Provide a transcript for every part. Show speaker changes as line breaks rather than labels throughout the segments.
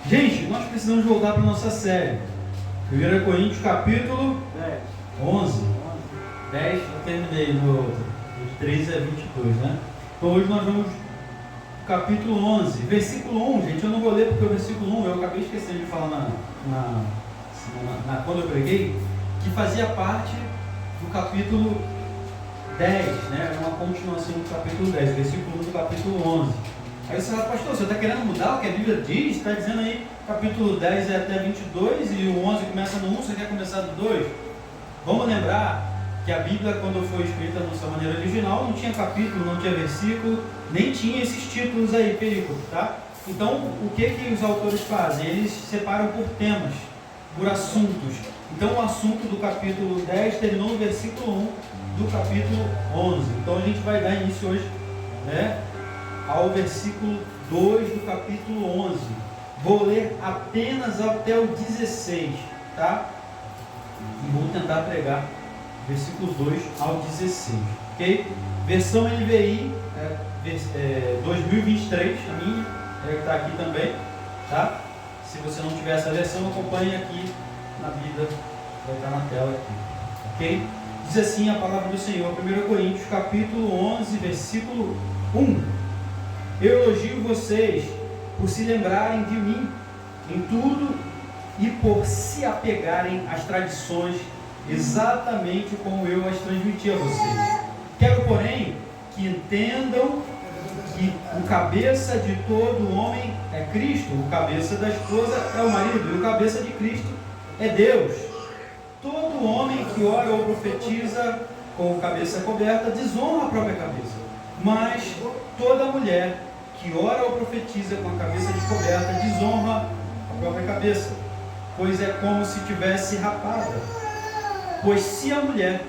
Gente, nós precisamos voltar para a nossa série. 1 Coríntios capítulo 11. 10 eu terminei no outro. De 13 a 22, né? Então hoje nós vamos no capítulo 11, versículo 1. Gente, eu não vou ler porque o versículo 1 eu acabei esquecendo de falar quando eu preguei, que fazia parte do capítulo 10, né? Era uma continuação do capítulo 10, versículo 1 do capítulo 11. Aí você fala, pastor, você está querendo mudar o que a Bíblia diz? Está dizendo aí, capítulo 10 é até 22 e o 11 começa no 1, você quer começar do 2? Vamos lembrar que a Bíblia, quando foi escrita na sua maneira original, não tinha capítulo, não tinha versículo, nem tinha esses títulos aí, perícope, tá? Então, o que os autores fazem? Eles separam por temas, por assuntos. Então, o assunto do capítulo 10 terminou no versículo 1 do capítulo 11. Então, a gente vai dar início hoje, né, ao versículo 2 do capítulo 11. Vou ler apenas até o 16, tá? E vou tentar pregar versículos 2 ao 16, ok? Versão NVI 2023, a minha, que está aqui também, tá? Se você não tiver essa versão, acompanhe aqui na Bíblia, vai estar na tela aqui, ok? Diz assim a palavra do Senhor, 1 Coríntios capítulo 11, versículo 1. Eu elogio vocês por se lembrarem de mim em tudo e por se apegarem às tradições exatamente como eu as transmiti a vocês. Quero, porém, que entendam que o cabeça de todo homem é Cristo, o cabeça da esposa é o marido, e o cabeça de Cristo é Deus. Todo homem que ora ou profetiza com a cabeça coberta desonra a própria cabeça, mas toda mulher que ora ou profetiza com a cabeça descoberta desonra a própria cabeça, pois é como se tivesse rapada. Pois se a mulher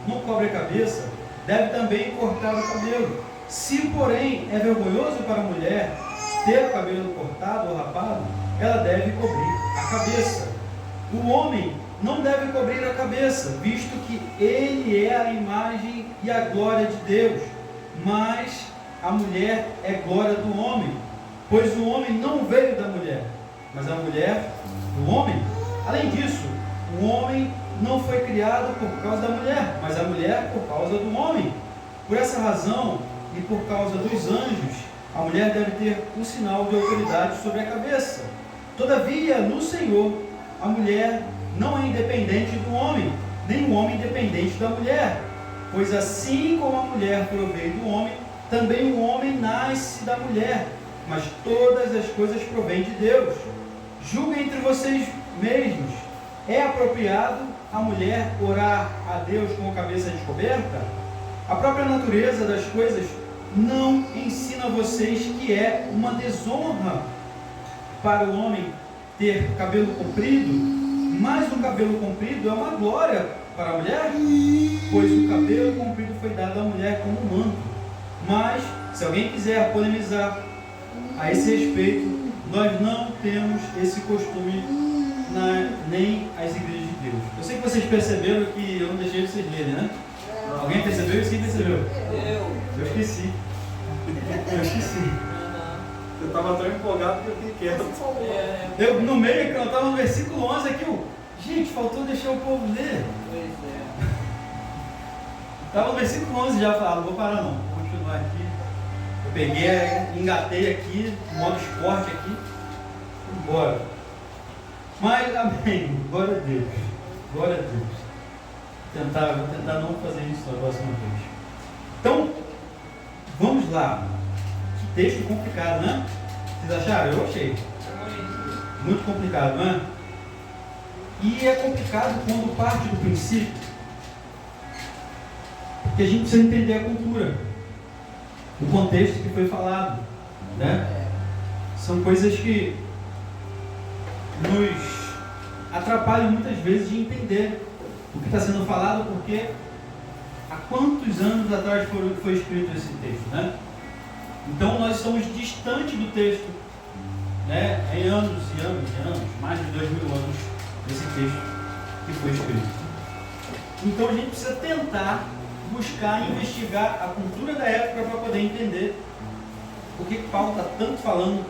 não cobre a cabeça, deve também cortar o cabelo. Se, porém, é vergonhoso para a mulher ter o cabelo cortado ou rapado, ela deve cobrir a cabeça. O homem não deve cobrir a cabeça, visto que ele é a imagem e a glória de Deus, mas a mulher é glória do homem, pois o homem não veio da mulher, mas a mulher do homem. Além disso, o homem não foi criado por causa da mulher, mas a mulher por causa do homem. Por essa razão e por causa dos anjos, a mulher deve ter um sinal de autoridade sobre a cabeça. Todavia, no Senhor, a mulher não é independente do homem, nem o homem independente da mulher, pois assim como a mulher provém do homem, também o homem nasce da mulher, mas todas as coisas provêm de Deus. Julguem entre vocês mesmos. É apropriado a mulher orar a Deus com a cabeça descoberta? A própria natureza das coisas não ensina vocês que é uma desonra para o homem ter cabelo comprido, mas o cabelo comprido é uma glória para a mulher, pois o cabelo comprido foi dado à mulher como um manto. Mas, se alguém quiser polemizar a esse respeito, nós não temos esse costume nem as igrejas de Deus. Eu sei que vocês perceberam que eu não deixei vocês lerem, né? Alguém percebeu? Quem percebeu? Eu esqueci. Eu esqueci.
Eu estava tão empolgado que eu fiquei quieto.
Eu, no meio, eu estava no versículo 11 aqui, gente, faltou deixar o povo ler. Estava no versículo 11 já, falado, vou parar não, vou continuar aqui. Eu peguei, engatei aqui, modo esporte aqui, embora. Mas, amém, glória a Deus, glória a Deus. Vou tentar não fazer isso na próxima vez. Então, vamos lá. Que texto complicado, né? Vocês acharam? Eu achei. Muito complicado, não é? E é complicado quando parte do princípio, porque a gente precisa entender a cultura, o contexto que foi falado, né? São coisas que nos atrapalham muitas vezes de entender o que está sendo falado, porque há quantos anos atrás foi escrito esse texto, né? Então nós estamos distante do texto, né? Em anos e anos e anos, mais de 2000 anos desse texto que foi escrito. Então a gente precisa tentar buscar, investigar a cultura da época para poder entender o que Paulo está tanto falando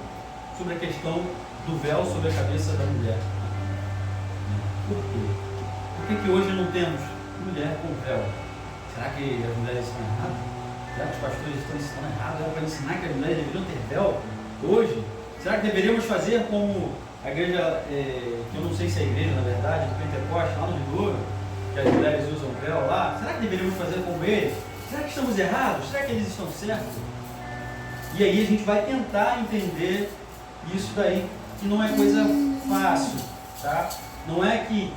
sobre a questão do véu sobre a cabeça da mulher. Por quê? Por que hoje não temos mulher com véu? Será que as mulheres estão erradas? Será que os pastores estão ensinando errado? Era para ensinar que as mulheres deveriam ter véu hoje? Será que deveríamos fazer como a igreja, que eu não sei se é a igreja, na verdade, do Pentecoste, lá no Rio Douro, que as mulheres usam véu lá? Será que deveríamos fazer como eles? Será que estamos errados? Será que eles estão certos? E aí a gente vai tentar entender isso daí, que não é coisa fácil, tá? Não é que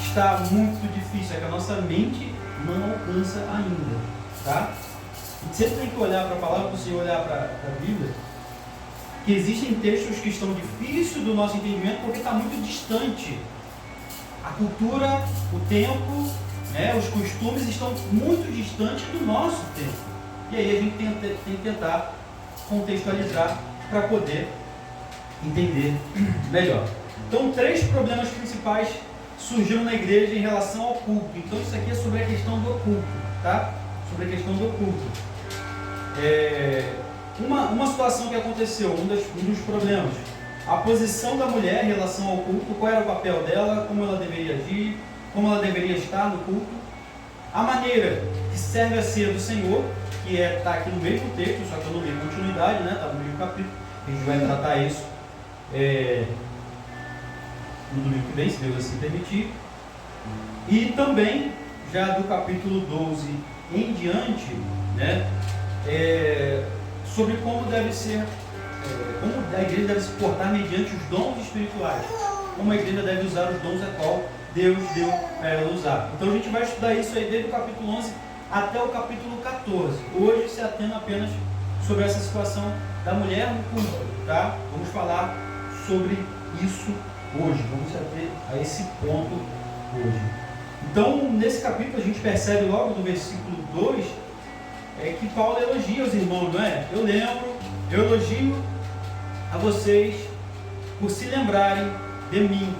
está muito difícil, é que a nossa mente não alcança ainda, tá? E sempre tem que olhar para a palavra do Senhor, olhar para a Bíblia, que existem textos que estão difíceis do nosso entendimento porque está muito distante. A cultura, o tempo, os costumes estão muito distantes do nosso tempo. E aí a gente tem que tentar contextualizar para poder entender melhor. Então, 3 problemas principais surgiram na igreja em relação ao culto. Então, isso aqui é sobre a questão do culto, tá? Sobre a questão do culto. Uma situação que aconteceu, um dos problemas, a posição da mulher em relação ao culto, qual era o papel dela, como ela deveria agir, como ela deveria estar no culto, a maneira que serve a ceia do Senhor, que está aqui no mesmo texto, só que eu não dei continuidade, né? Está no mesmo capítulo, a gente vai tratar isso no domingo que vem, se Deus assim permitir. E também, já do capítulo 12 em diante, né? Sobre como deve ser, como a igreja deve se portar mediante os dons espirituais, como a igreja deve usar os dons a qual Deus deu para ela usar. Então a gente vai estudar isso aí desde o capítulo 11 até o capítulo 14. Hoje se atendo apenas sobre essa situação da mulher no culto, tá? Vamos falar sobre isso hoje, vamos ater a esse ponto hoje. Então, nesse capítulo a gente percebe logo do versículo 2 que Paulo elogia os irmãos, não é? Eu elogio a vocês por se lembrarem de mim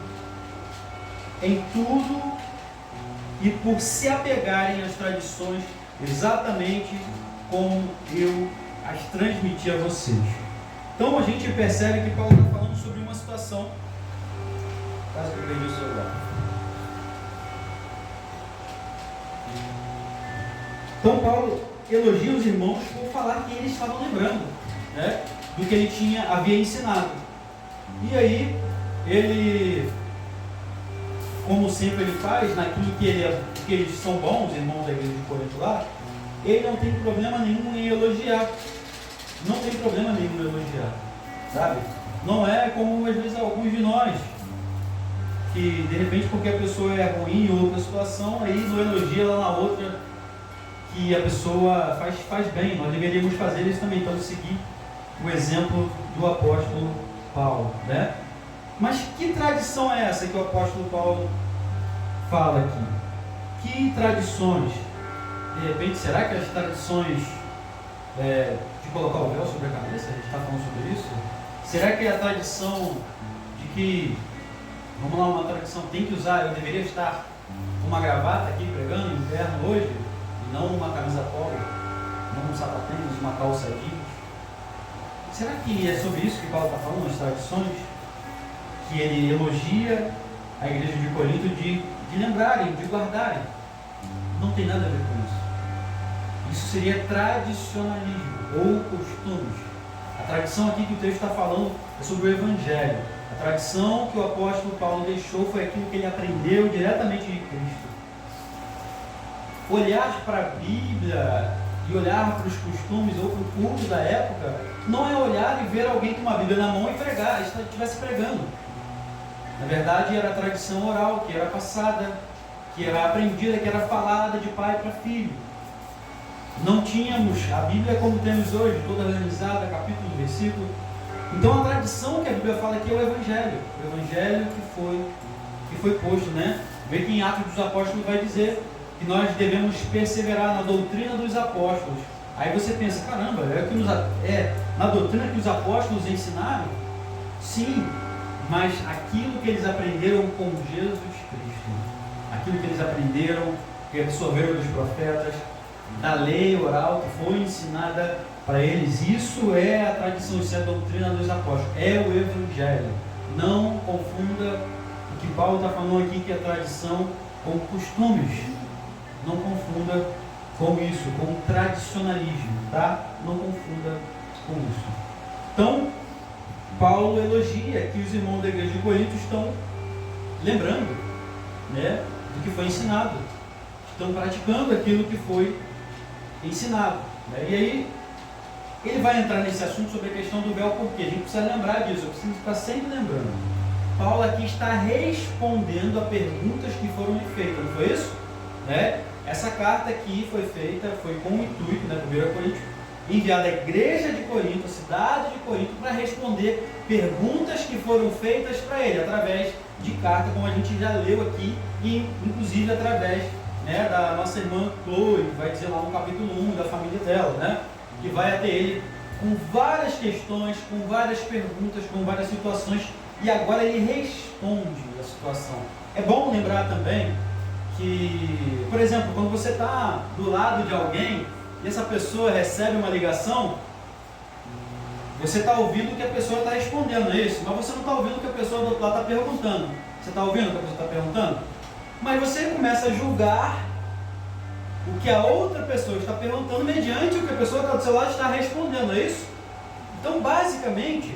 em tudo e por se apegarem às tradições exatamente como eu as transmiti a vocês. Então a gente percebe que Paulo está falando sobre uma situação. Quase que eu perdi o celular. Então Paulo elogia os irmãos por falar que eles estavam lembrando, né, do que ele havia ensinado. E aí ele, como sempre ele faz, naquilo que eles são bons, irmãos da igreja de Corinto lá, ele não tem problema nenhum em elogiar. Não tem problema nenhum em elogiar, sabe? Não é como às vezes alguns de nós, que de repente porque a pessoa é ruim em outra situação, aí não elogia lá na outra que a pessoa faz bem. Nós deveríamos fazer isso também, então seguir o exemplo do apóstolo Paulo, né? Mas que tradição é essa que o apóstolo Paulo fala aqui? Que tradições? De repente, será que as tradições de colocar o véu sobre a cabeça, a gente está falando sobre isso? Será que é a tradição de que, vamos lá, uma tradição, tem que usar, eu deveria estar com uma gravata aqui pregando no inverno hoje, e não uma camisa polo, não um sapatênis, uma calça jeans? Será que é sobre isso que Paulo está falando, as tradições? Que ele elogia a igreja de Corinto de lembrarem, de guardarem. Não tem nada a ver com isso. Isso seria tradicionalismo ou costumes. A tradição aqui que o texto está falando é sobre o Evangelho. A tradição que o apóstolo Paulo deixou foi aquilo que ele aprendeu diretamente de Cristo. Olhar para a Bíblia e olhar para os costumes ou para o culto da época não é olhar e ver alguém com uma Bíblia na mão e pregar, se estivesse pregando. Na verdade, era a tradição oral, que era passada, que era aprendida, que era falada de pai para filho. Não tínhamos a Bíblia como temos hoje, toda organizada, capítulo, versículo. Então, a tradição que a Bíblia fala aqui é o Evangelho. O Evangelho que foi posto, né? Vê que em Atos dos Apóstolos vai dizer que nós devemos perseverar na doutrina dos apóstolos. Aí você pensa, caramba, na doutrina que os apóstolos ensinaram? Sim. Mas aquilo que eles aprenderam com Jesus Cristo, aquilo que eles aprenderam, que absorveram dos profetas, da lei oral que foi ensinada Para eles, isso é a tradição, isso é a doutrina dos apóstolos, é o Evangelho. Não confunda o que Paulo está falando aqui, que é tradição, com costumes. Não confunda com isso, com tradicionalismo, tá? Não confunda com isso. Então, Paulo elogia que os irmãos da igreja de Corinto estão lembrando, né, do que foi ensinado, estão praticando aquilo que foi ensinado, né? E aí ele vai entrar nesse assunto sobre a questão do véu, porque a gente precisa lembrar disso, eu preciso estar sempre lembrando. Paulo aqui está respondendo a perguntas que foram lhe feitas, não foi isso? Né? Essa carta aqui foi feita, foi com o intuito, né, do 1 Coríntios, enviada à igreja de Corinto, a cidade de Corinto, para responder perguntas que foram feitas para ele, através de carta, como a gente já leu aqui, e inclusive através, né, da nossa irmã Chloe, que vai dizer lá no capítulo 1 da família dela, né, que vai até ele com várias questões, com várias perguntas, com várias situações, e agora ele responde a situação. É bom lembrar também que, por exemplo, quando você está do lado de alguém e essa pessoa recebe uma ligação, você está ouvindo o que a pessoa está respondendo, não é isso? Mas você não está ouvindo o que a pessoa do outro lado está perguntando. Você está ouvindo o que a pessoa está perguntando? Mas você começa a julgar o que a outra pessoa está perguntando mediante o que a pessoa que está do seu lado está respondendo, não é isso? Então, basicamente,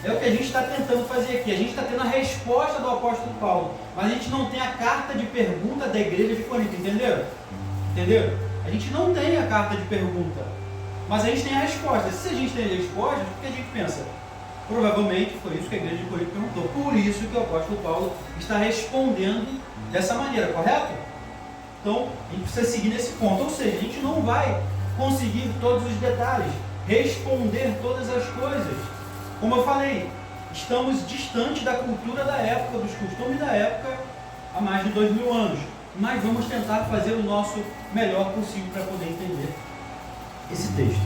é o que a gente está tentando fazer aqui. A gente está tendo a resposta do apóstolo Paulo, mas a gente não tem a carta de pergunta da igreja de Corinto, entenderam? Entenderam? A gente não tem a carta de pergunta, mas a gente tem a resposta. Se a gente tem a resposta, o que a gente pensa? Provavelmente foi isso que a igreja de Corinto perguntou. Por isso que o apóstolo Paulo está respondendo dessa maneira, correto? Então, a gente precisa seguir nesse ponto. Ou seja, a gente não vai conseguir todos os detalhes, responder todas as coisas. Como eu falei, estamos distantes da cultura da época, dos costumes da época, há mais de 2000 anos. Mas vamos tentar fazer o nosso melhor possível para poder entender esse texto.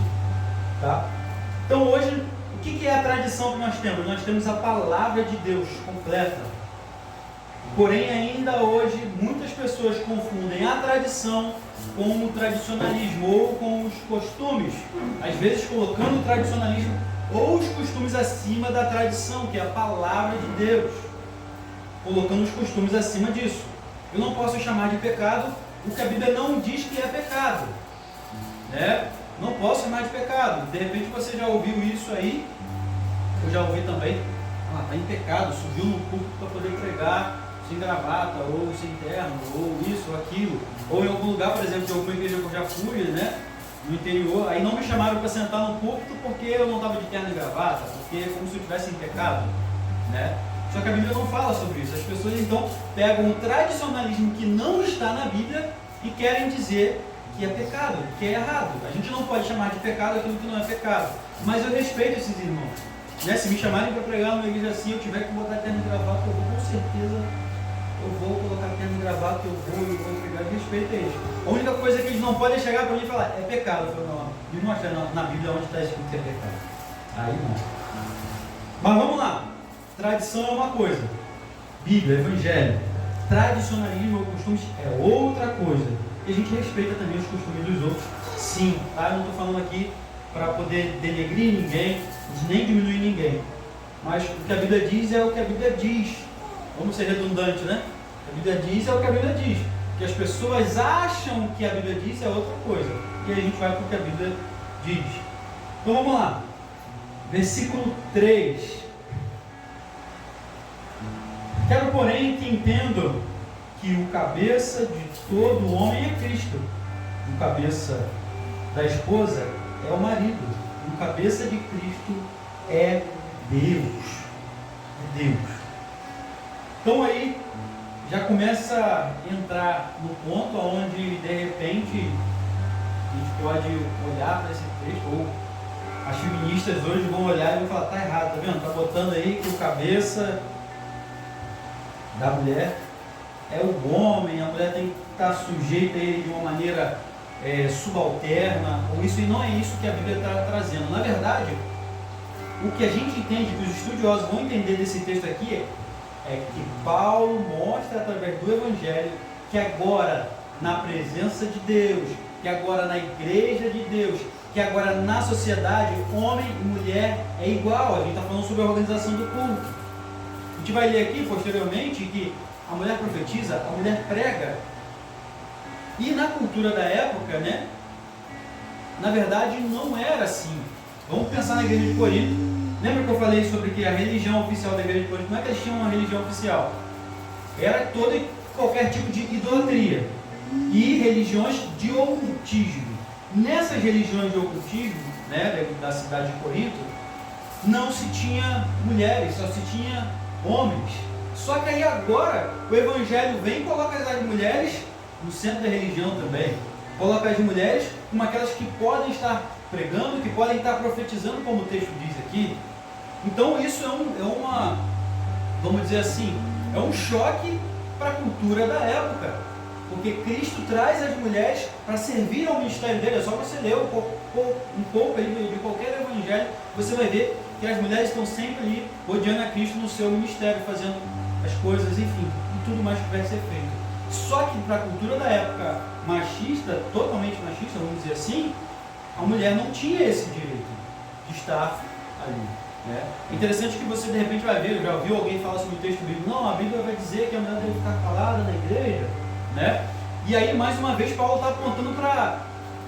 Tá? Então hoje, o que é a tradição que nós temos? Nós temos a palavra de Deus completa. Porém, ainda hoje, muitas pessoas confundem a tradição com o tradicionalismo ou com os costumes. Às vezes colocando o tradicionalismo ou os costumes acima da tradição, que é a palavra de Deus. Colocando os costumes acima disso. Eu não posso chamar de pecado o que a Bíblia não diz que é pecado, né? Não posso chamar de pecado. De repente você já ouviu isso aí, eu já ouvi também. Está em pecado, subiu no púlpito para poder pregar sem gravata, ou sem terno, ou isso, ou aquilo. Ou em algum lugar, por exemplo, de alguma igreja que eu já fui, né, no interior, aí não me chamaram para sentar no púlpito porque eu não estava de terno e gravata, porque é como se eu estivesse em pecado, né? Só que a Bíblia não fala sobre isso. As pessoas então pegam um tradicionalismo que não está na Bíblia e querem dizer que é pecado, que é errado. A gente não pode chamar de pecado aquilo que não é pecado. Mas eu respeito esses irmãos. Né? Se me chamarem para pregar numa igreja assim, eu tiver que botar terno e gravata, eu vou com certeza, eu vou colocar terno e gravata, eu vou pregar, eu respeito eles. A única coisa que eles não podem chegar para mim e falar, é pecado. Eu falo, não, me mostra na Bíblia onde está escrito que é pecado. Aí não. Mas vamos lá. Tradição é uma coisa, Bíblia, Evangelho. Tradicionalismo ou costumes é outra coisa. E a gente respeita também os costumes dos outros, sim, tá? Eu não estou falando aqui para poder denegrir ninguém, nem diminuir ninguém. Mas o que a Bíblia diz é o que a Bíblia diz. Vamos ser redundantes, né? O que a Bíblia diz é o que a Bíblia diz. O que as pessoas acham que a Bíblia diz é outra coisa. E aí a gente vai para o que a Bíblia diz. Então vamos lá. Versículo 3. Quero, porém, que entendam que o cabeça de todo homem é Cristo. O cabeça da esposa é o marido. O cabeça de Cristo é Deus. É Deus. Então aí já começa a entrar no ponto onde de repente a gente pode olhar para esse texto, ou as feministas hoje vão olhar e vão falar, tá errado, tá vendo? Tá botando aí que o cabeça da mulher é o homem, a mulher tem que estar sujeita a ele de uma maneira subalterna, ou isso, e não é isso que a Bíblia está trazendo. Na verdade, o que a gente entende, que os estudiosos vão entender desse texto aqui, é que Paulo mostra através do Evangelho que agora, na presença de Deus, que agora na igreja de Deus, que agora na sociedade, homem e mulher é igual. A gente está falando sobre a organização do culto. A gente vai ler aqui posteriormente que a mulher profetiza, a mulher prega. E na cultura da época, né, na verdade não era assim. Vamos pensar na igreja de Corinto. Lembra que eu falei sobre que a religião oficial da igreja de Corinto, não é que eles tinham uma religião oficial, era toda e qualquer tipo de idolatria e religiões de ocultismo. Nessas religiões de ocultismo, né, da cidade de Corinto, não se tinha mulheres, só se tinha homens. Só que aí agora o evangelho vem e coloca as mulheres no centro da religião também. Coloca as mulheres como aquelas que podem estar pregando, que podem estar profetizando, como o texto diz aqui. Então isso é uma, vamos dizer assim, é um choque para a cultura da época. Porque Cristo traz as mulheres para servir ao ministério dele. É só você ler um pouco aí de qualquer evangelho, você vai ver que as mulheres estão sempre ali rodeando a Cristo no seu ministério, fazendo as coisas, enfim, e tudo mais que vai ser feito. Só que para a cultura da época machista, totalmente machista, vamos dizer assim, a mulher não tinha esse direito de estar ali. Né? É interessante que você de repente vai ver, já ouviu alguém falar sobre o texto bíblico, não, a Bíblia vai dizer que a mulher deve ficar calada na igreja, né? E aí mais uma vez Paulo está apontando para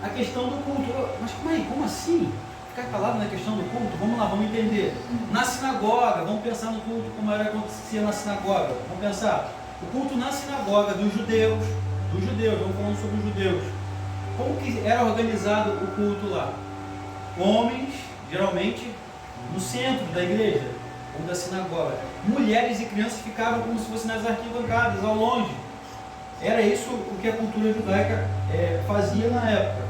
a questão do culto. Mas como assim? Ficar calado na questão do culto? Vamos lá, vamos entender. Na sinagoga, vamos pensar no culto como era acontecia na sinagoga. Vamos pensar, o culto na sinagoga dos judeus, vamos falando sobre os judeus. Como que era organizado o culto lá? Homens, geralmente, no centro da igreja, ou da sinagoga. Mulheres e crianças ficavam como se fossem nas arquibancadas, ao longe. Era isso o que a cultura judaica fazia na época.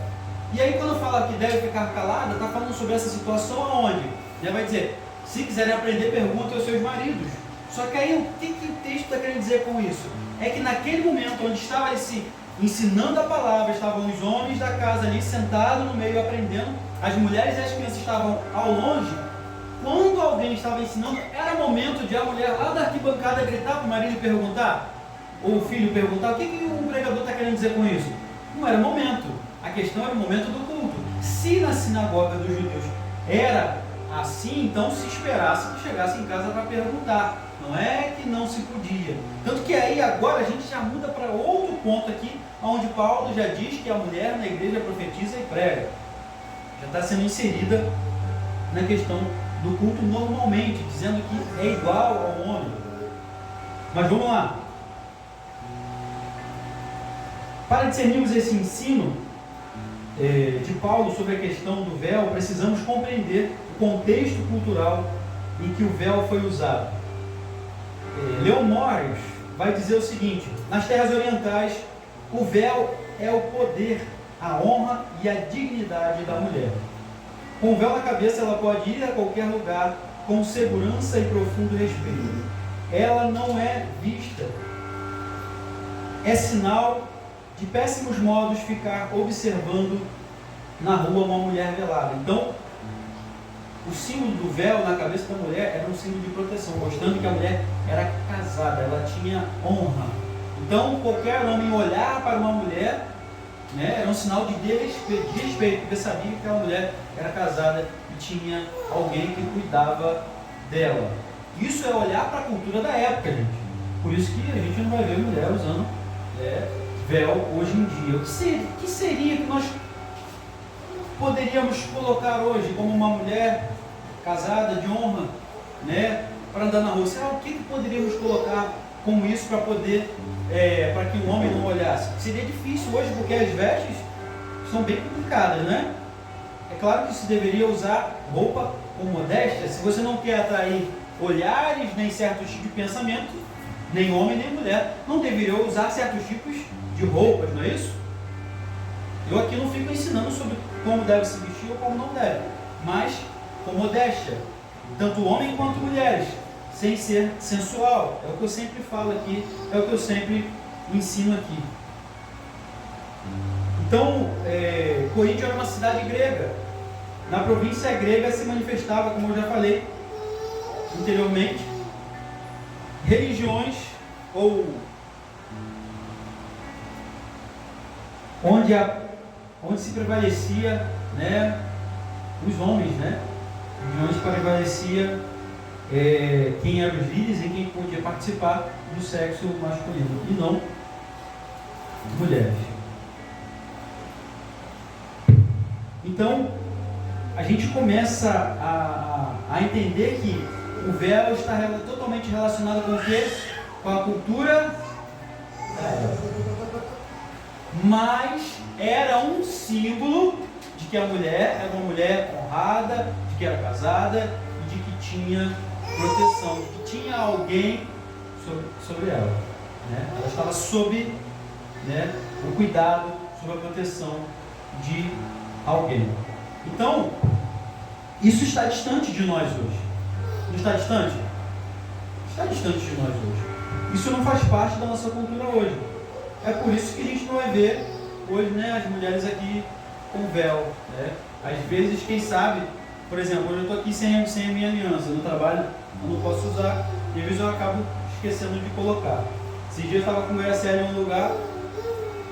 E aí quando fala que deve ficar calada, está falando sobre essa situação aonde? Vai dizer, se quiserem aprender, perguntem aos seus maridos. Só que aí o que o texto está querendo dizer com isso? É que naquele momento onde estava se ensinando a palavra, estavam os homens da casa ali sentados no meio aprendendo, as mulheres e as crianças estavam ao longe. Quando alguém estava ensinando, era momento de a mulher lá da arquibancada gritar para o marido e perguntar, ou o filho perguntar, o que o pregador está querendo dizer com isso? Não era momento. A questão era o momento do culto. Se na sinagoga dos judeus era assim, então se esperasse que chegasse em casa para perguntar. Não é que não se podia. Tanto que aí agora a gente já muda para outro ponto aqui, onde Paulo já diz que a mulher na igreja profetiza e prega. Já está sendo inserida na questão do culto normalmente, dizendo que é igual ao homem. Mas vamos lá. Para discernirmos esse ensino de Paulo sobre a questão do véu, precisamos compreender o contexto cultural em que o véu foi usado. Leon Morris vai dizer o seguinte: nas terras orientais, o véu é o poder, a honra e a dignidade da mulher. Com o véu na cabeça, ela pode ir a qualquer lugar com segurança e profundo respeito. Ela não é vista. É sinal de péssimos modos ficar observando na rua uma mulher velada. Então, o símbolo do véu na cabeça da mulher era um símbolo de proteção, mostrando que a mulher era casada, ela tinha honra. Então, qualquer homem olhar para uma mulher, né, era um sinal de desrespeito, porque sabia que aquela mulher era casada e tinha alguém que cuidava dela. Isso é olhar para a cultura da época, gente. Por isso que a gente não vai ver mulher usando véu hoje em dia. O que seria que nós poderíamos colocar hoje como uma mulher casada, de honra, né, para andar na rua? O que poderíamos colocar como isso para poder, para que o homem não olhasse? Seria difícil hoje, porque as vestes são bem complicadas, né? É claro que se deveria usar roupa com modéstia. Se você não quer atrair olhares, nem certos tipos de pensamento, nem homem nem mulher não deveria usar certos tipos de roupas, não é isso? Eu aqui não fico ensinando sobre como deve se vestir ou como não deve, mas com modéstia, tanto homem quanto mulheres, sem ser sensual. É o que eu sempre falo aqui, é o que eu sempre ensino aqui. Então, Corinto era uma cidade grega. Na província grega se manifestava, como eu já falei anteriormente, religiões ou onde se prevalecia, né, os homens, né? Onde prevalecia quem eram os líderes e quem podia participar do sexo masculino, e não mulheres. Então, a gente começa a entender que o véu está totalmente relacionado com o quê? Com a cultura da época. Mas era um símbolo de que a mulher era uma mulher honrada, de que era casada e de que tinha proteção, de que tinha alguém sobre ela. Né? Ela estava sob, né, o cuidado, sob a proteção de alguém. Então, isso está distante de nós hoje. Não está distante? Está distante de nós hoje. Isso não faz parte da nossa cultura hoje. É por isso que a gente não vai ver hoje, né, as mulheres aqui com véu. Né? Às vezes, quem sabe, por exemplo, hoje eu estou aqui sem a minha aliança no trabalho, eu não posso usar, e às vezes eu acabo esquecendo de colocar. Esse dia eu estava com o ESL em um lugar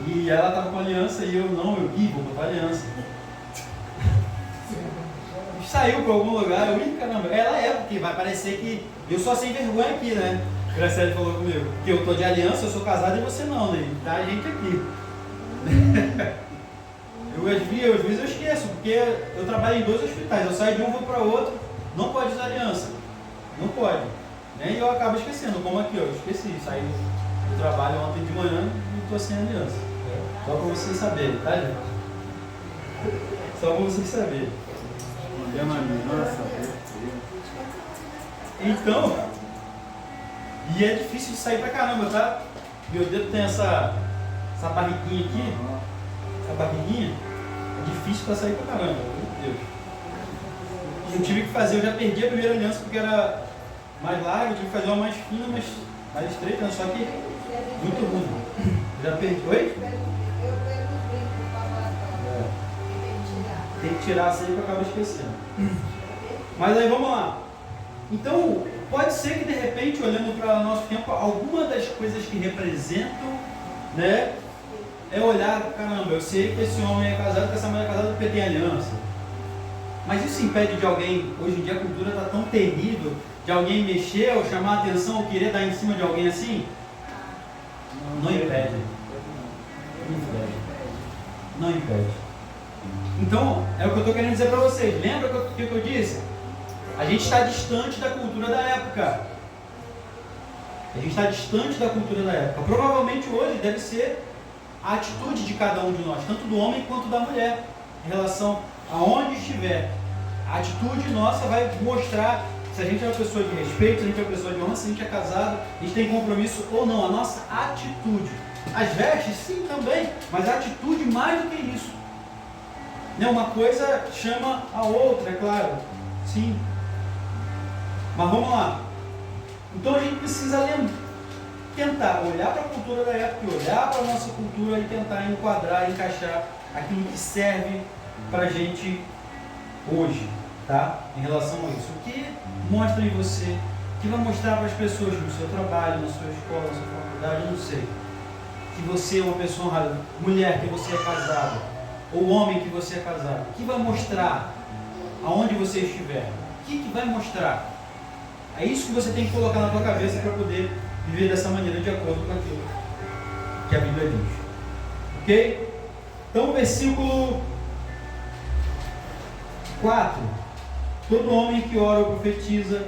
e ela estava com aliança e eu vou botar aliança. Saiu para algum lugar, caramba, ela porque vai parecer que eu sou sem vergonha aqui, né? O Graciele falou comigo, que eu tô de aliança, eu sou casado e você não, né? Tá a gente aqui. Às vezes eu esqueço, porque eu trabalho em 2 hospitais, eu saio de um, vou para outro, não pode usar aliança, não pode. Né? E eu acabo esquecendo, como aqui, eu esqueci, saí do trabalho ontem de manhã e tô sem aliança. Só para vocês saberem, tá, gente? Só para vocês saberem. Então, e é difícil de sair pra caramba, tá? Meu dedo tem essa barriguinha aqui, essa barriguinha, é difícil pra sair pra caramba, meu Deus. Eu tive que fazer, eu já perdi a primeira aliança porque era mais larga, eu tive que fazer uma mais fina, mas mais estreita, só que muito ruim. Já perdi. Oi? Tem que tirar isso aí que eu acabo esquecendo. Mas aí vamos lá. Então, pode ser que de repente, olhando para o nosso tempo, alguma das coisas que representam, né, é olhar, caramba, eu sei que esse homem é casado, que essa mulher é casada porque tem aliança. Mas isso impede de alguém, hoje em dia a cultura está tão terrível, de alguém mexer ou chamar a atenção ou querer dar em cima de alguém assim? Não impede. Não impede. Então, é o que eu estou querendo dizer para vocês. Lembra o que eu disse? A gente está distante da cultura da época. A gente está distante da cultura da época. Provavelmente hoje deve ser a atitude de cada um de nós, tanto do homem quanto da mulher, em relação aonde estiver. A atitude nossa vai mostrar se a gente é uma pessoa de respeito, se a gente é uma pessoa de honra, se a gente é casado, a gente tem compromisso ou não. A nossa atitude. As vestes, sim, também, mas a atitude mais do que isso. Uma coisa chama a outra, é claro. Sim. Mas vamos lá. Então a gente precisa tentar olhar para a cultura da época, olhar para a nossa cultura e tentar enquadrar, encaixar aquilo que serve para a gente hoje, tá? Em relação a isso. O que mostra em você, o que vai mostrar para as pessoas no seu trabalho, na sua escola, na sua faculdade, eu não sei. Que você é uma pessoa honrada, mulher, que você é casada, ou homem, que você é casado. O que vai mostrar aonde você estiver? O que vai mostrar? É isso que você tem que colocar na tua cabeça para poder viver dessa maneira, de acordo com aquilo que a Bíblia diz. Ok? Então, versículo 4. Todo homem que ora ou profetiza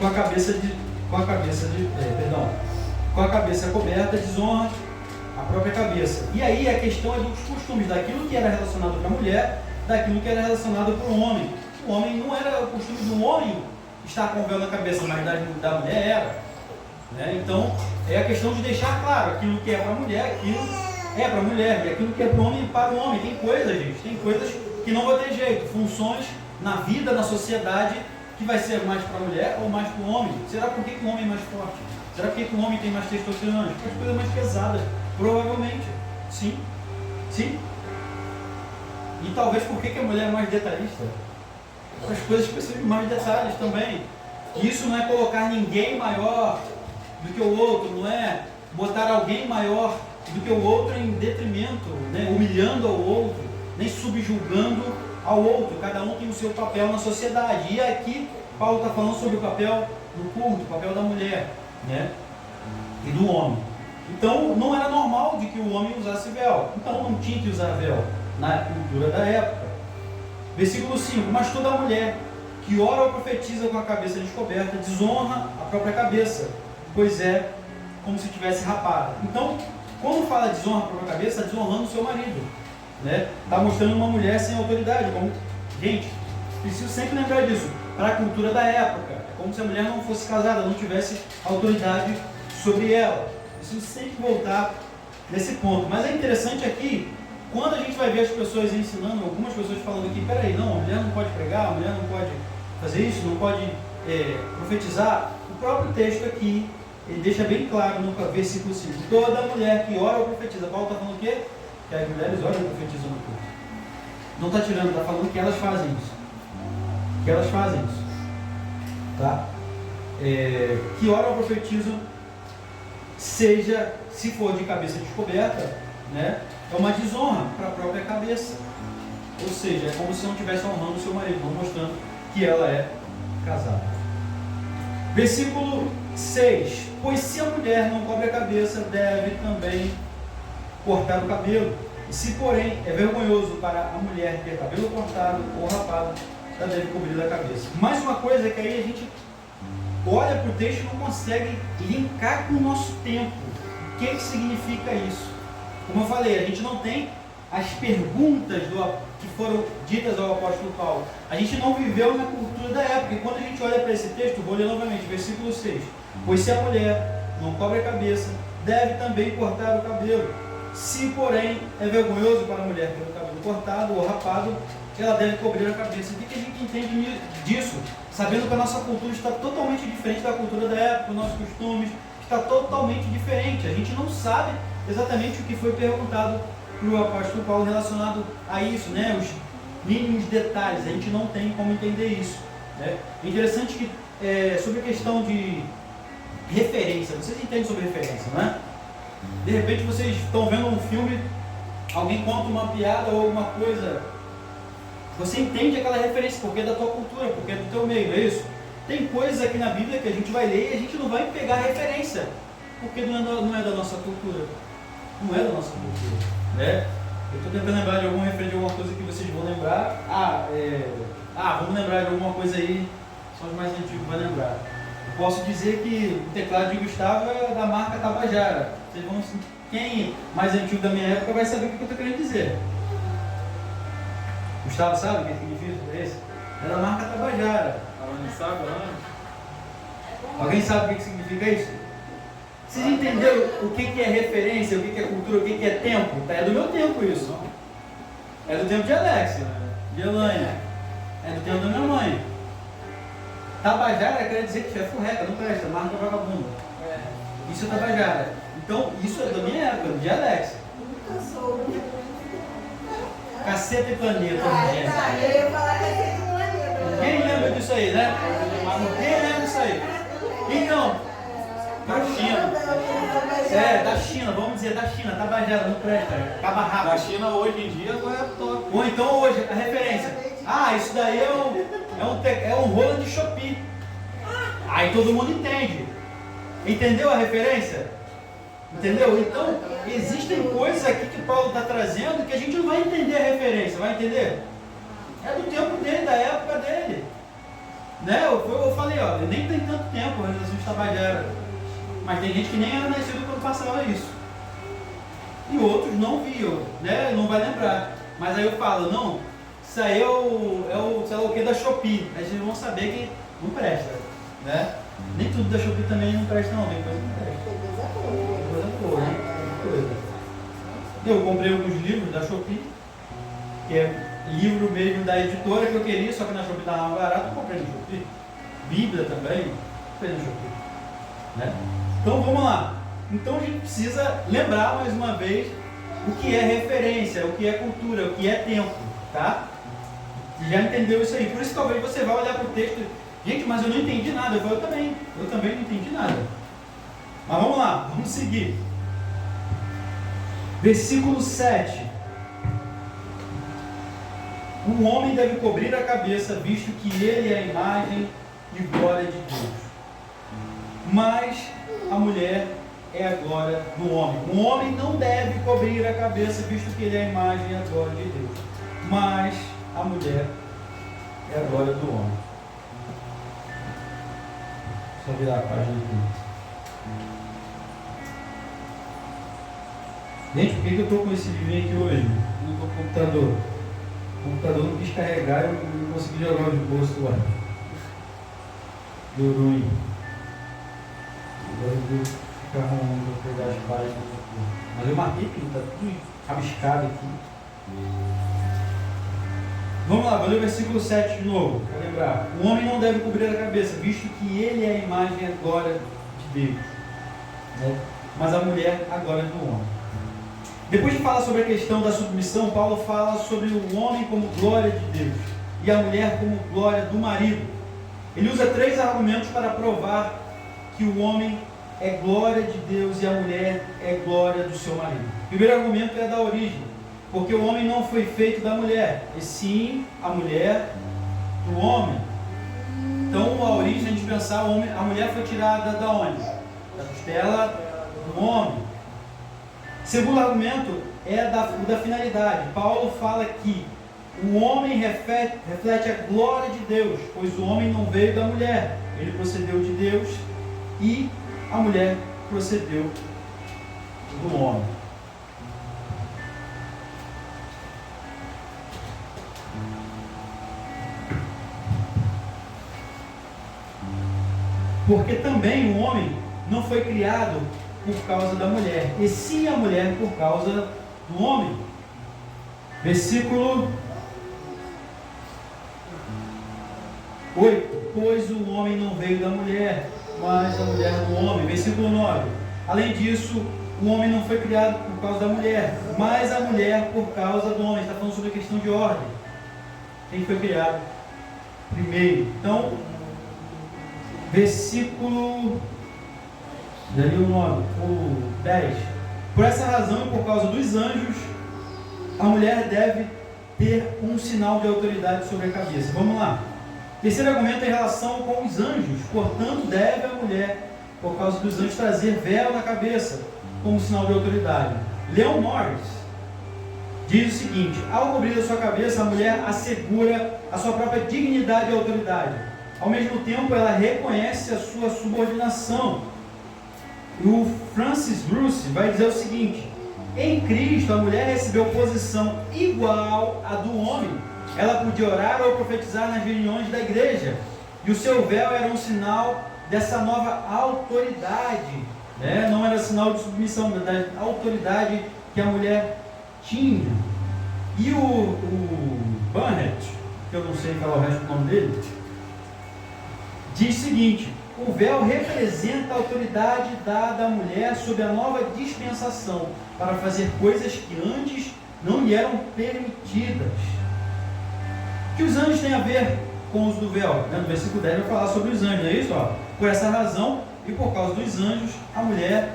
com a cabeça coberta desonra a própria cabeça. E aí a questão é dos costumes, daquilo que era relacionado para a mulher, daquilo que era relacionado para o homem. O homem não era o costume do homem estar com o véu na cabeça, mas da mulher era. Né? Então, é a questão de deixar claro, aquilo que é para a mulher, aquilo é para a mulher, e aquilo que é para o homem, para o homem. Tem coisas, gente, tem coisas que não vai ter jeito, funções na vida, na sociedade, que vai ser mais para a mulher ou mais para o homem. Será por que o homem é mais forte? Será por que o homem tem mais testosterona? Porque as coisas mais pesadas, provavelmente. Sim. Sim. E talvez por que a mulher é mais detalhista? As coisas precisam de mais detalhes também. Isso não é colocar ninguém maior do que o outro, não é botar alguém maior do que o outro em detrimento, né? Humilhando ao outro, nem subjugando ao outro, cada um tem o seu papel na sociedade. E aqui Paulo está falando sobre o papel do culto, o papel da mulher, né? E do homem. Então não era normal de que o homem usasse véu, então não tinha que usar véu na cultura da época. Versículo 5: mas toda mulher que ora ou profetiza com a cabeça descoberta desonra a própria cabeça, pois é como se tivesse rapada. Então, quando fala desonra a própria cabeça, está desonrando o seu marido, né? Está mostrando uma mulher sem autoridade. Como... Gente, preciso sempre lembrar disso. Para a cultura da época, é como se a mulher não fosse casada, não tivesse autoridade sobre ela. Preciso sempre voltar nesse ponto. Mas é interessante aqui, quando a gente vai ver as pessoas ensinando, algumas pessoas falando aqui, peraí, não, a mulher não pode pregar, a mulher não pode fazer isso, não pode profetizar. O próprio texto aqui, ele deixa bem claro no versículo 5: toda mulher que ora ou profetiza. Paulo está falando o quê? Que as mulheres oram e profetizam no culto. Não está tirando, está falando que elas fazem isso. Que elas fazem isso. Tá? Que oram ou profetizam, seja, se for de cabeça descoberta, né, é uma desonra para a própria cabeça. Ou seja, é como se não estivesse honrando o seu marido, não mostrando que ela é casada. Versículo 6: pois se a mulher não cobre a cabeça, deve também cortar o cabelo. E se, porém, é vergonhoso para a mulher ter cabelo cortado ou rapado, ela deve cobrir a cabeça. Mais uma coisa que aí a gente olha para o texto e não consegue linkar com o nosso tempo. O que significa isso? Como eu falei, a gente não tem as perguntas que foram ditas ao apóstolo Paulo. A gente não viveu na cultura da época. E quando a gente olha para esse texto, vou ler novamente, versículo 6. Pois se a mulher não cobre a cabeça, deve também cortar o cabelo. Se, porém, é vergonhoso para a mulher ter o cabelo cortado ou rapado, ela deve cobrir a cabeça. O que a gente entende disso? Sabendo que a nossa cultura está totalmente diferente da cultura da época, os nossos costumes está totalmente diferente. A gente não sabe exatamente o que foi perguntado para o apóstolo Paulo relacionado a isso, né? Os mínimos detalhes, a gente não tem como entender isso, né? É interessante que, sobre a questão de referência, vocês entendem sobre referência, não é? De repente vocês estão vendo um filme, alguém conta uma piada ou alguma coisa, você entende aquela referência porque é da tua cultura, porque é do teu meio, é isso? Tem coisas aqui na Bíblia que a gente vai ler e a gente não vai pegar referência, porque não é da nossa cultura. Não é da nossa cultura, né? Eu estou tentando lembrar de alguma referência, de alguma coisa que vocês vão lembrar. Vamos lembrar de alguma coisa aí, só os mais antigos vão lembrar. Eu posso dizer que o teclado de Gustavo é da marca Tabajara. Vocês vão, quem mais antigo da minha época vai saber o que eu estou querendo dizer. Gustavo sabe o que significa esse? É da marca Tabajara.
Não sabe, não?
Alguém sabe o que significa isso? Vocês entenderam o que é referência, o que é cultura, o que é tempo? É do meu tempo isso. É do tempo de Alexia, de Elaine. É do tempo da minha mãe. Tabajara quer dizer que é furreca, não presta, marca vagabunda. Isso é Tabajara. Então, isso é da minha época, de Alexia. Caceta e planeta. Quem lembra disso aí, né? Quem lembra disso aí? Então, da China. Da China, vamos dizer, da China, Tabajara, não presta, acaba rápido.
Da China hoje em dia agora é top.
Ou então hoje, a referência. Isso daí é um rolo de Shopee. Aí todo mundo entende. Entendeu a referência? Entendeu? Então, existem coisas aqui que Paulo está trazendo que a gente não vai entender a referência, vai entender? É do tempo dele, da época dele. Né? Eu falei, nem tem tanto tempo a realização de Tabajara. Mas tem gente que nem era nascido quando passava isso. E outros não viam, né? Não vai lembrar. Mas aí eu falo, não, isso aí é o sei lá o que da Shopee. Aí vocês vão saber que não presta, né? Nem tudo da Shopee também não presta não, tem coisa que não presta. Coisa boa, né? Coisa. Eu comprei alguns livros da Shopee, que é livro mesmo da editora que eu queria, só que na Shopee estava mais barato, eu comprei no Shopee. Bíblia também, comprei no Shopee, né? Então vamos lá. Então a gente precisa lembrar mais uma vez o que é referência, o que é cultura, o que é tempo, tá? Já entendeu isso aí? Por isso talvez você vai olhar para o texto, gente, mas eu não entendi nada. Eu também não entendi nada. Mas vamos lá, vamos seguir. Versículo 7. Um homem deve cobrir a cabeça, visto que ele é a imagem e glória de Deus. Mas a mulher é a glória do homem. Um homem não deve cobrir a cabeça, visto que ele é a imagem e a glória de Deus. Mas a mulher é a glória do homem. Só virar a página aqui. Gente, por que eu estou com esse livrinho aqui hoje? No meu computador. O computador não quis carregar, eu não consegui jogar de bolso lá. Deu ruim. Agora eu vou ficar arrumando para pegar as páginas aqui. Mas eu marquei que está tudo rabiscado aqui. Vamos lá, vou ler o versículo 7 de novo, para lembrar. O homem não deve cobrir a cabeça, visto que ele é a imagem e a glória de Deus. Né? Mas a mulher, a glória do homem. Depois de falar sobre a questão da submissão, Paulo fala sobre o homem como glória de Deus e a mulher como glória do marido. Ele usa 3 argumentos para provar que o homem é glória de Deus e a mulher é glória do seu marido. O primeiro argumento é da origem, porque o homem não foi feito da mulher, e sim a mulher do homem. Então, a origem, a gente pensar, a mulher foi tirada da onde? Da costela do homem. Segundo argumento é da finalidade. Paulo fala que o homem reflete a glória de Deus, pois o homem não veio da mulher, ele procedeu de Deus, e a mulher procedeu do homem. Porque também o homem não foi criado por causa da mulher, e sim a mulher por causa do homem. Versículo 8. Pois o homem não veio da mulher, mas a mulher do homem. Versículo 9. Além disso, o homem não foi criado por causa da mulher, mas a mulher por causa do homem. Está falando sobre a questão de ordem. Quem foi criado primeiro? Então, versículo 9, o 10. Por essa razão e por causa dos anjos, a mulher deve ter um sinal de autoridade sobre a cabeça. Vamos lá. Terceiro argumento é em relação com os anjos. Portanto, deve a mulher, por causa dos anjos, trazer véu na cabeça como sinal de autoridade. Leon Morris diz o seguinte: ao cobrir a sua cabeça, a mulher assegura a sua própria dignidade e autoridade. Ao mesmo tempo, ela reconhece a sua subordinação. O Francis Bruce vai dizer o seguinte: em Cristo, a mulher recebeu posição igual à do homem. Ela podia orar ou profetizar nas reuniões da igreja, e o seu véu era um sinal dessa nova autoridade, né? Não era sinal de submissão, mas da autoridade que a mulher tinha. E o Barnett, que eu não sei falar o resto do nome dele, diz o seguinte: o véu representa a autoridade dada à mulher sob a nova dispensação para fazer coisas que antes não lhe eram permitidas. O que os anjos têm a ver com o uso do véu? No versículo 10 vai falar sobre os anjos, é isso? Por essa razão e por causa dos anjos, a mulher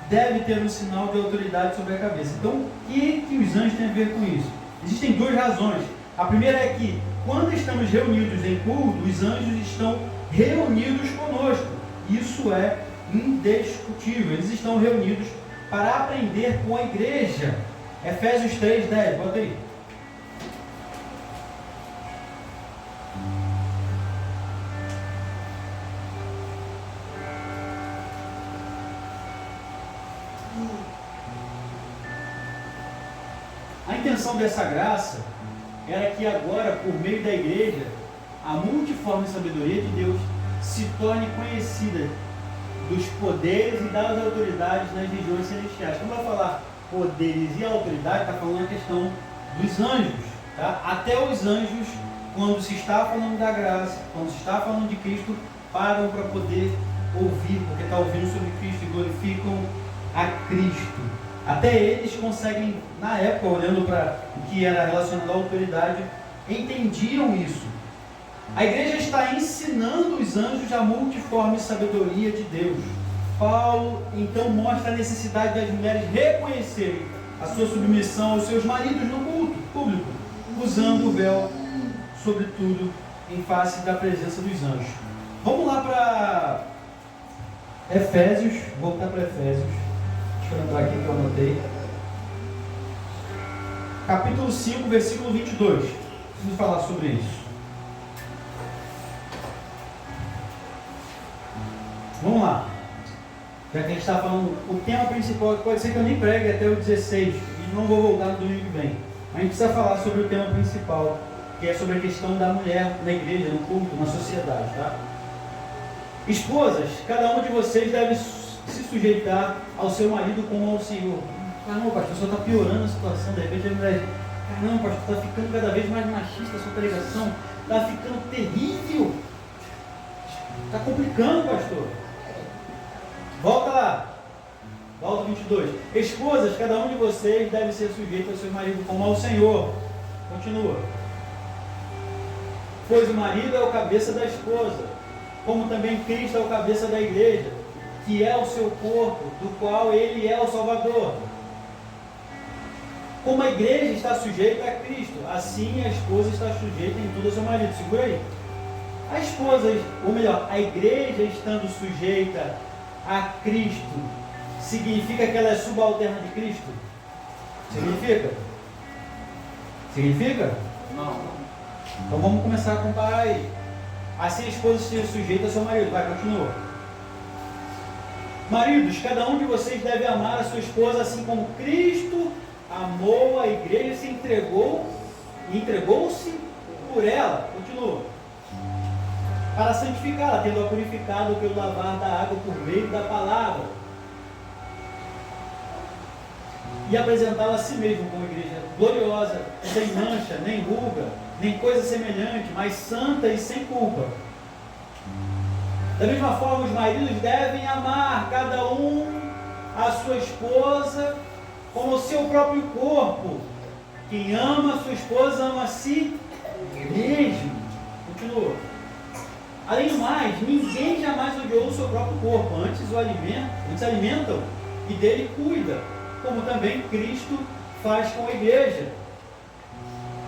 deve ter um sinal de autoridade sobre a cabeça. Então, o que os anjos têm a ver com isso? Existem 2 razões. A primeira é que, quando estamos reunidos em culto, os anjos estão reunidos conosco. Isso é indiscutível. Eles estão reunidos para aprender com a igreja. Efésios 3:10, bota aí. A intenção dessa graça era que agora, por meio da igreja, a multiforme sabedoria de Deus se torne conhecida dos poderes e das autoridades nas regiões celestiais. Quando vai falar poderes e autoridade, está falando a questão dos anjos. Tá? Até os anjos, quando se está falando da graça, quando se está falando de Cristo, param para poder ouvir, porque está ouvindo sobre Cristo e glorificam a Cristo. Até eles conseguem, na época, olhando para o que era relacionado à autoridade, entendiam isso. A igreja está ensinando os anjos a multiforme sabedoria de Deus. Paulo então mostra a necessidade das mulheres reconhecerem a sua submissão aos seus maridos no culto público, usando o véu sobretudo, em face da presença dos anjos. Vamos lá para Efésios, vou voltar para Efésios. Deixa eu lembrar aqui que eu anotei. Capítulo 5, versículo 22. Preciso falar sobre isso. Vamos lá. Já que a gente está falando, o tema principal, pode ser que eu nem pregue até o 16, e não vou voltar no domingo que vem. Mas a gente precisa falar sobre o tema principal, que é sobre a questão da mulher na igreja, no culto, na sociedade, tá? Esposas, cada um de vocês deve se sujeitar ao seu marido como ao Senhor. Caramba, pastor, só está piorando a situação. De repente a mulher, caramba, pastor, está ficando cada vez mais machista a sua pregação, está ficando terrível, está complicando, pastor. Volta lá, volta 22. Esposas, cada um de vocês deve ser sujeito ao seu marido como ao Senhor. Continua. Pois o marido é o cabeça da esposa, como também Cristo é o cabeça da igreja, que é o seu corpo, do qual ele é o Salvador. Como a igreja está sujeita a Cristo, assim a esposa está sujeita em tudo ao seu marido. Segura aí. A esposa, ou melhor, a igreja estando sujeita a Cristo, significa que ela é subalterna de Cristo? Significa? Significa?
Não.
Então vamos começar a comparar aí. Assim a esposa esteja sujeita ao seu marido. Vai, continua. Maridos, cada um de vocês deve amar a sua esposa assim como Cristo amou a igreja e se entregou-se por ela. Continua. Para santificá-la, tendo-a purificado pelo lavar da água por meio da palavra, e apresentá-la a si mesmo como igreja gloriosa, sem mancha, nem ruga, nem coisa semelhante, mas santa e sem culpa. Da mesma forma, os maridos devem amar cada um a sua esposa como o seu próprio corpo. Quem ama a sua esposa ama a si mesmo. Continua. Além do mais, ninguém jamais odiou o seu próprio corpo, antes alimentam e dele cuida, como também Cristo faz com a igreja,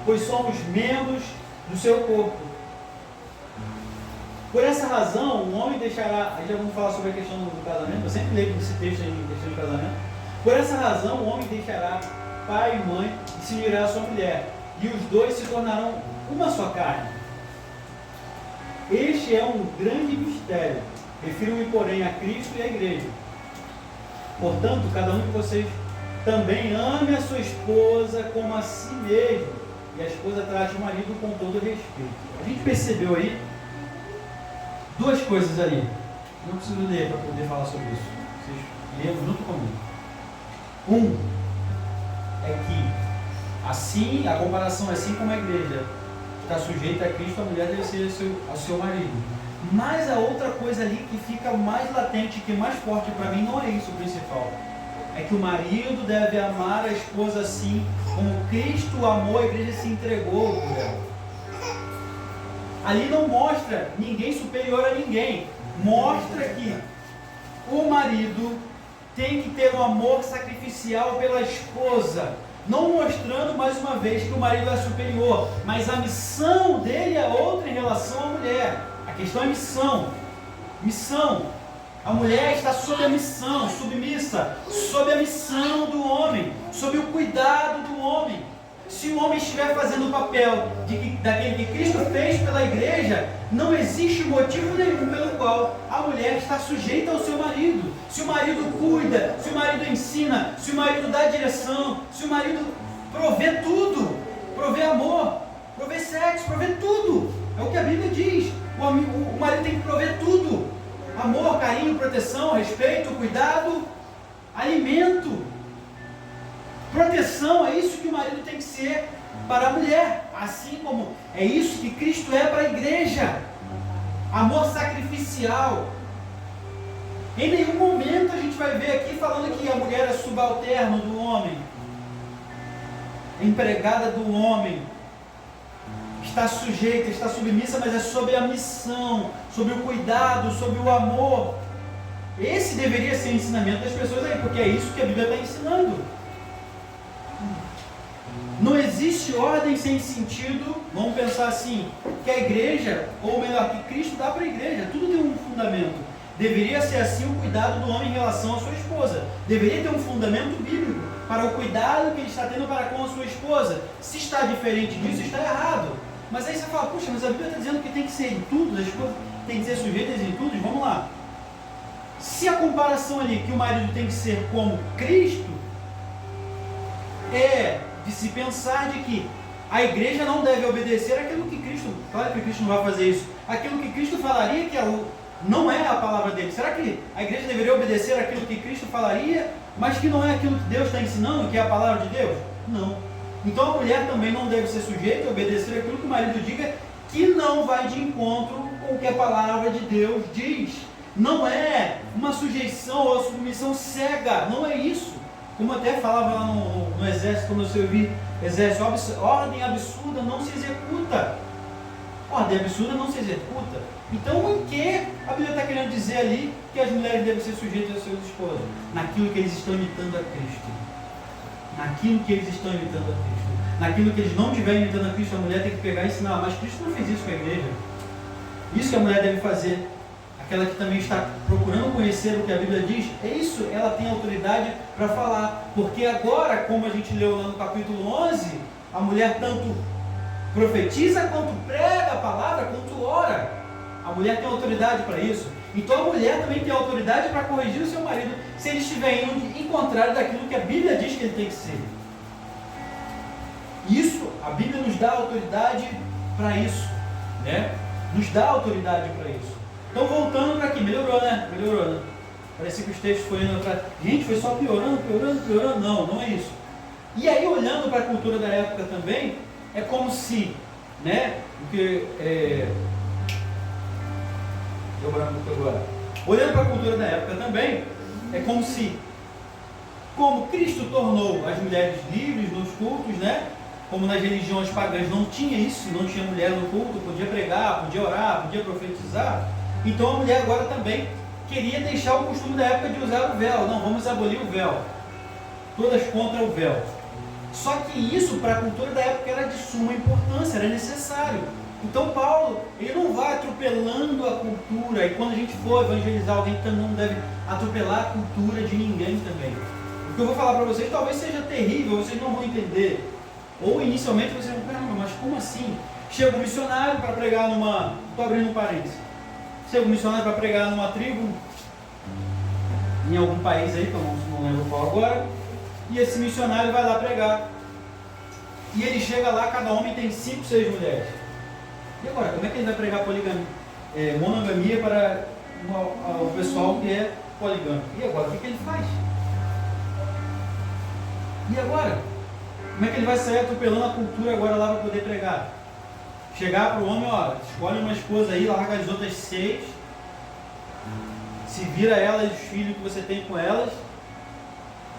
pois somos membros do seu corpo. Por essa razão, o homem deixará, aí já vamos falar sobre a questão do casamento, eu sempre leio esse texto aí em questão de casamento. Por essa razão, o homem deixará pai e mãe e se unirá à sua mulher, e os dois se tornarão uma só carne. Este é um grande mistério. Refiro-me, porém, a Cristo e à igreja. Portanto, cada um de vocês também ame a sua esposa como a si mesmo, e a esposa trate o marido com todo respeito. A gente percebeu aí duas coisas ali. Não preciso ler para poder falar sobre isso. Vocês leiam junto comigo. É que assim, a comparação é assim como a igreja está sujeita a Cristo, a mulher deve ser ao seu marido. Mas a outra coisa ali que fica mais latente, que é mais forte para mim, não é isso o principal. É que o marido deve amar a esposa assim como Cristo amou a igreja e se entregou por ela. Ali não mostra ninguém superior a ninguém. Mostra que o marido tem que ter um amor sacrificial pela esposa. Não mostrando mais uma vez que o marido é superior, mas a missão dele é outra em relação à mulher. A questão é missão. Missão. A mulher está sob a missão, submissa, sob a missão do homem, sob o cuidado do homem. Se o homem estiver fazendo o papel daquele que Cristo fez pela igreja, não existe motivo nenhum pelo qual a mulher está sujeita ao seu marido. Se o marido cuida, se o marido ensina, se o marido dá direção, se o marido provê tudo, provê amor, provê sexo, provê tudo. É o que a Bíblia diz. O marido tem que prover tudo. Amor, carinho, proteção, respeito, cuidado, alimento. Proteção, é isso que o marido tem que ser para a mulher, assim como é isso que Cristo é para a igreja. Amor sacrificial. Em nenhum momento a gente vai ver aqui falando que a mulher é subalterna do homem, empregada do homem, está sujeita, está submissa, mas é sobre a missão, sobre o cuidado, sobre o amor. Esse deveria ser o ensinamento das pessoas aí, porque é isso que a Bíblia está ensinando. Não existe ordem sem sentido. Vamos pensar assim, que a igreja, ou melhor, que Cristo dá para a igreja, tudo tem um fundamento. Deveria ser assim o cuidado do homem em relação à sua esposa. Deveria ter um fundamento bíblico para o cuidado que ele está tendo para com a sua esposa. Se está diferente disso, está errado. Mas aí você fala, puxa, mas a Bíblia está dizendo que tem que ser em tudo, as coisas têm que ser sujeitas em tudo. Vamos lá. Se a comparação ali que o marido tem que ser como Cristo, é de se pensar de que a igreja não deve obedecer aquilo que Cristo, claro que Cristo não vai fazer isso, aquilo que Cristo falaria que não é a palavra dele. Será que a igreja deveria obedecer aquilo que Cristo falaria, mas que não é aquilo que Deus está ensinando, que é a palavra de Deus? Não. Então a mulher também não deve ser sujeita a obedecer aquilo que o marido diga, que não vai de encontro com o que a palavra de Deus diz. Não é uma sujeição ou submissão cega, não é isso. Como até falava lá no exército, quando eu vi exército, ordem absurda não se executa. Ordem absurda não se executa. Então, em que a Bíblia está querendo dizer ali que as mulheres devem ser sujeitas aos seus esposos? Naquilo que eles estão imitando a Cristo. Naquilo que eles estão imitando a Cristo. Naquilo que eles não estiverem imitando a Cristo, a mulher tem que pegar e ensinar. Mas Cristo não fez isso com a igreja. Isso que a mulher deve fazer. Aquela que também está procurando conhecer o que a Bíblia diz, é isso, ela tem autoridade para falar. Porque agora, como a gente leu lá no capítulo 11, a mulher tanto profetiza, quanto prega a palavra, quanto ora. A mulher tem autoridade para isso. Então a mulher também tem autoridade para corrigir o seu marido, se ele estiver indo em contrário daquilo que a Bíblia diz que ele tem que ser. Isso, a Bíblia nos dá autoridade para isso, né? Nos dá autoridade para isso. Então voltando para aqui, melhorou, né? Melhorou, né? Parecia que os textos foram indo atrás. Gente, foi só piorando. Não, não é isso. E aí, olhando para a cultura da época também, é como se, né? Porque, deu branco agora. Olhando para a cultura da época também, é como se, como Cristo tornou as mulheres livres nos cultos, né? Como nas religiões pagãs não tinha isso, não tinha mulher no culto, podia pregar, podia orar, podia profetizar. Então a mulher agora também queria deixar o costume da época de usar o véu. Não, vamos abolir o véu. Todas contra o véu. Só que isso para a cultura da época era de suma importância, era necessário. Então Paulo, ele não vai atropelando a cultura. E quando a gente for evangelizar alguém, também não deve atropelar a cultura de ninguém também. O que eu vou falar para vocês talvez seja terrível, vocês não vão entender. Ou inicialmente vocês vão, caramba, mas como assim? Chega um missionário para pregar numa... Estou abrindo um parênteses. Chega um missionário para pregar numa tribo, em algum país aí, que eu não lembro qual agora, e esse missionário vai lá pregar. E ele chega lá, cada homem tem 5, 6 mulheres. E agora, como é que ele vai pregar poligamia? Monogamia para o pessoal que é poligâmico. E agora, o que ele faz? E agora? Como é que ele vai sair atropelando a cultura agora lá para poder pregar? Chegar para o homem, ó, escolhe uma esposa aí, larga as outras 6, se vira ela e os filhos que você tem com elas.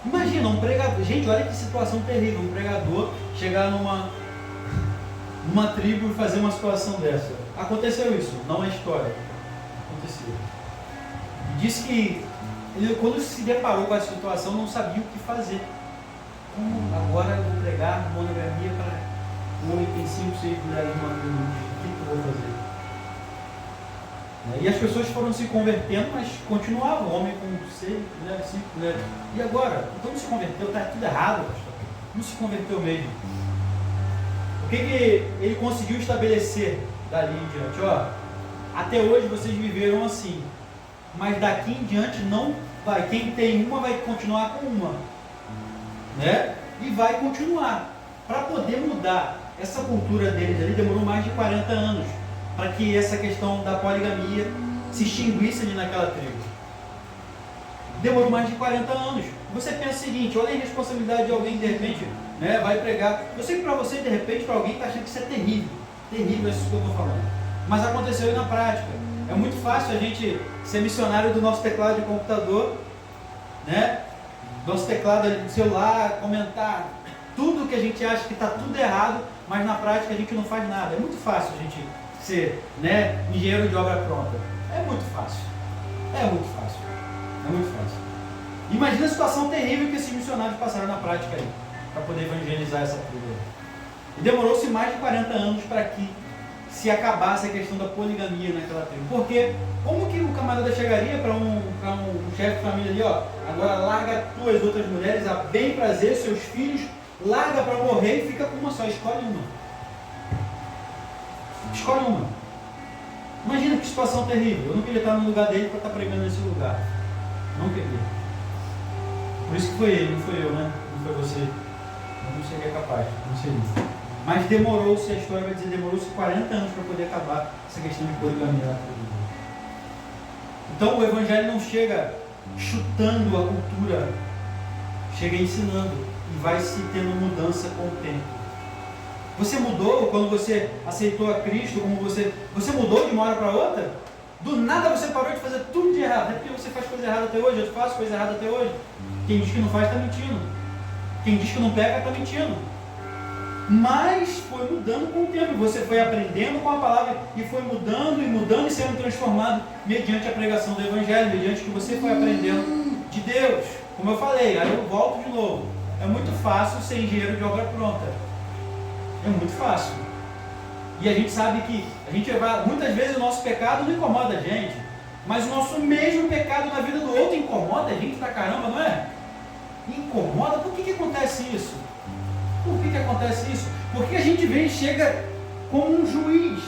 Imagina, um pregador, gente, olha que situação terrível, um pregador chegar numa tribo e fazer uma situação dessa. Aconteceu isso, não é história. Aconteceu. E disse que ele, quando se deparou com a situação, não sabia o que fazer. Agora eu vou pregar monogamia para um homem que tem 5, 6 mulheres numa tribo. O que eu vou fazer? E as pessoas foram se convertendo, mas continuavam, homem com 6 mulheres, 5 mulheres. E agora? Então não se converteu, está tudo errado, pastor. Não se converteu mesmo. O que ele conseguiu estabelecer dali em diante? Ó, até hoje vocês viveram assim, mas daqui em diante não vai. Quem tem uma vai continuar com uma, né? E vai continuar. Para poder mudar essa cultura deles ali, demorou mais de 40 anos para que essa questão da poligamia se extinguisse ali naquela tribo. Demorou mais de 40 anos. Você pensa o seguinte, olha a irresponsabilidade de alguém de repente, né, vai pregar. Eu sei que para você, de repente, para alguém está achando que isso é terrível. Terrível isso que eu estou falando. Mas aconteceu aí na prática. É muito fácil a gente ser missionário do nosso teclado de computador, né? Nosso teclado de celular, comentar tudo que a gente acha que está tudo errado, mas na prática a gente não faz nada. É muito fácil a gente ser, né, engenheiro de obra pronta. É muito fácil. É muito fácil. É muito fácil. Imagina a situação terrível que esses missionários passaram na prática aí. para poder evangelizar essa tribo. E demorou-se mais de 40 anos para que se acabasse a questão da poligamia naquela tribo. Porque como que o camarada chegaria para um chefe de família ali, ó, agora larga tuas outras mulheres a bem prazer, seus filhos, larga para morrer e fica com uma só, escolhe uma. Escolhe uma. Imagina que situação terrível. Eu não queria estar no lugar dele para estar pregando nesse lugar. Não queria. Por isso que foi ele, não foi eu, né? Não foi você. Eu não seria capaz, não seria. Mas demorou-se, a história vai dizer, demorou-se 40 anos para poder acabar essa questão de poligamia na tribo. Então o Evangelho não chega chutando a cultura, chega ensinando e vai se tendo mudança com o tempo. Você mudou quando você aceitou a Cristo, como você mudou de uma hora para outra? Do nada você parou de fazer tudo de errado. É porque você faz coisa errada até hoje, eu faço coisa errada até hoje. Quem diz que não faz está mentindo. Quem diz que não pega está mentindo. Mas foi mudando com o tempo. Você foi aprendendo com a palavra e foi mudando e sendo transformado mediante a pregação do Evangelho, mediante o que você foi aprendendo de Deus. Como eu falei, aí eu volto de novo. É muito fácil ser engenheiro de obra pronta. É muito fácil. E a gente sabe que muitas vezes o nosso pecado não incomoda a gente, mas o nosso mesmo pecado na vida do outro incomoda a gente pra caramba, não é? Incomoda? Por que acontece isso? Por que acontece isso? Porque a gente vem e chega como um juiz,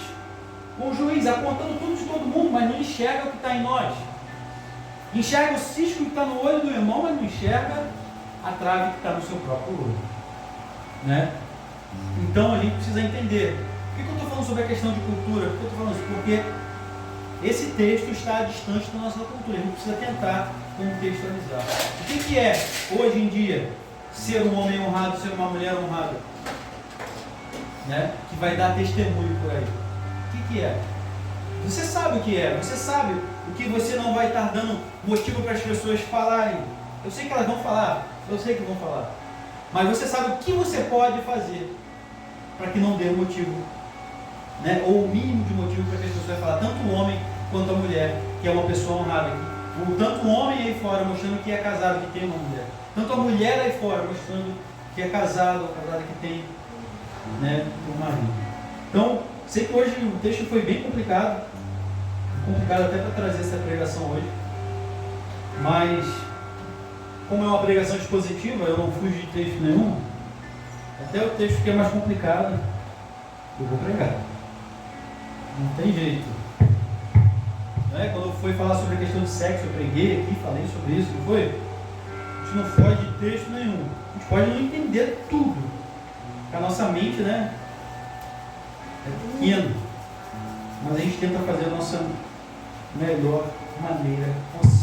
apontando tudo de todo mundo, mas não enxerga o que está em nós. Enxerga o cisco que está no olho do irmão, mas não enxerga a trave que está no seu próprio olho. Né? Então a gente precisa entender. Por que eu estou falando sobre a questão de cultura? Por que eu estou falando isso? Porque esse texto está distante da nossa cultura. A gente precisa tentar contextualizar. O que é, hoje em dia, ser um homem honrado, ser uma mulher honrada? Né? Que vai dar testemunho por aí. O que é? Você sabe o que é. Você sabe o que você não vai estar dando motivo para as pessoas falarem. Eu sei que elas vão falar. Eu sei que vão falar. Mas você sabe o que você pode fazer para que não dê motivo, né? Ou o mínimo de motivo para que as pessoas falem, tanto o homem quanto a mulher, que é uma pessoa honrada. Ou tanto o homem aí fora mostrando que é casado, que tem uma mulher. Tanto a mulher aí fora mostrando que é casado ou casada, que tem, né, um marido. Então, sei que hoje o texto foi bem complicado até para trazer essa pregação hoje. Mas, como é uma pregação expositiva, eu não fujo de texto nenhum. Até o texto que é mais complicado, eu vou pregar. Não tem jeito. Não é? Quando eu fui falar sobre a questão de sexo, eu preguei aqui, falei sobre isso, não foi? A gente não foge de texto nenhum. A gente pode não entender tudo. Porque a nossa mente, né, é pequena. Mas a gente tenta fazer a nossa melhor maneira possível.